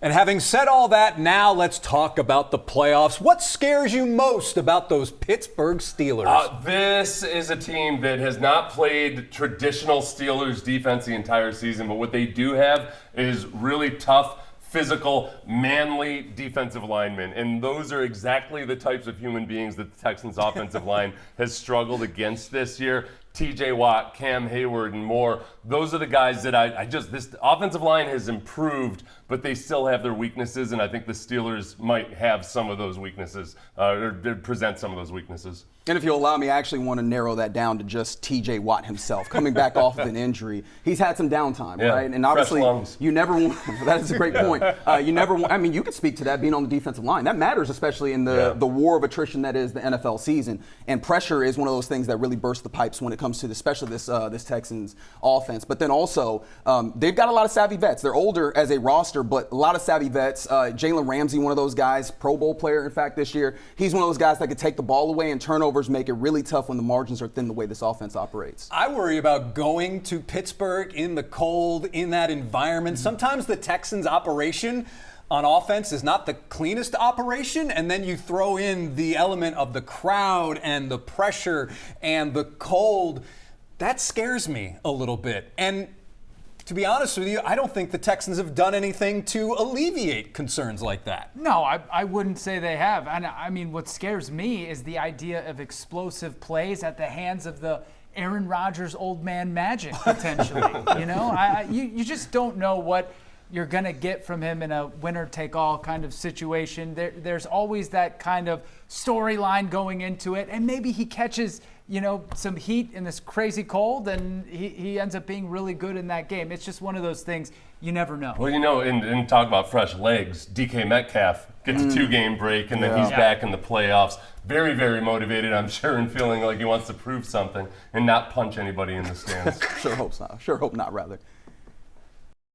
And having said all that, now let's talk about the playoffs. What scares you most about those Pittsburgh Steelers? This is a team that has not played traditional Steelers defense the entire season, but what they do have is really tough, physical, manly defensive linemen. And those are exactly the types of human beings that the Texans offensive line has struggled against this year. TJ Watt, Cam Hayward, and more. Those are the guys that this offensive line has improved, but they still have their weaknesses, and I think the Steelers might have some of those weaknesses, or present some of those weaknesses. And if you'll allow me, I actually want to narrow that down to just TJ Watt himself, coming back off of an injury. He's had some downtime, right? And obviously, you never want, that is a great point. You never want, I mean, you could speak to that being on the defensive line. That matters, especially in the war of attrition that is the NFL season. And pressure is one of those things that really bursts the pipes when it comes to especially this Texans offense. But then also, they've got a lot of savvy vets. They're older as a roster, but a lot of savvy vets. Jalen Ramsey, one of those guys, Pro Bowl player, in fact, this year. He's one of those guys that could take the ball away, and turnovers make it really tough when the margins are thin the way this offense operates. I worry about going to Pittsburgh in the cold, in that environment. Sometimes the Texans operation on offense is not the cleanest operation, and then you throw in the element of the crowd and the pressure and the cold. That scares me a little bit. And to be honest with you, I don't think the Texans have done anything to alleviate concerns like that. No, I wouldn't say they have. And I mean, what scares me is the idea of explosive plays at the hands of the Aaron Rodgers old man magic, potentially. You just don't know what you're going to get from him in a winner-take-all kind of situation. There's always that kind of storyline going into it, and maybe he catches some heat in this crazy cold, and he ends up being really good in that game. It's just one of those things you never know. Well, and talk about fresh legs, DK Metcalf gets a 2-game break, and then he's back in the playoffs. Very, very motivated, I'm sure, and feeling like he wants to prove something and not punch anybody in the stands. Sure hope not, rather.